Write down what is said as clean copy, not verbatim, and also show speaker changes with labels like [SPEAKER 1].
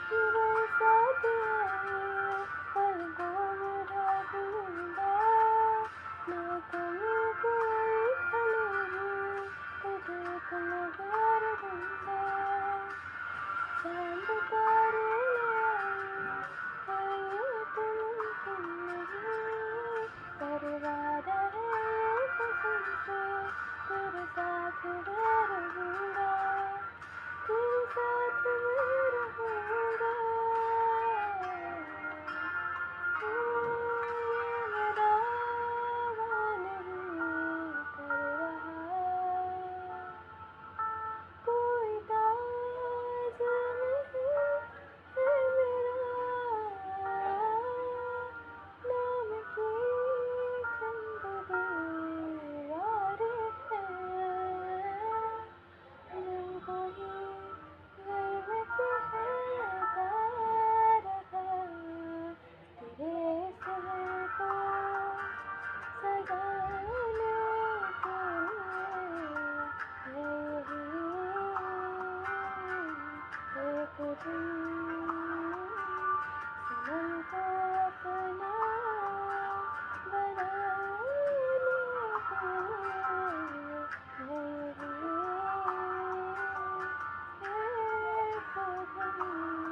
[SPEAKER 1] बरसात आए पलकों में ढाक लूँगा, मैं कमी कोई खलेगी तुझे तो नगार दूँगा। चाँद तारे ले आए पर ये तो मुमकिन नहीं, पर वादा है कसम से तेरे साथ मैं रहूँगा, तेरे साथ मैं रहूँगा। ये मैं दावा नहीं कर रहा, कोई ताज नहीं है मेरा, नाम की चंद दीवारें हैं, दिल को ही घर में कहता रहा, तेरे शहर को सजाने के लिए है यही एक दिन सनम को अपना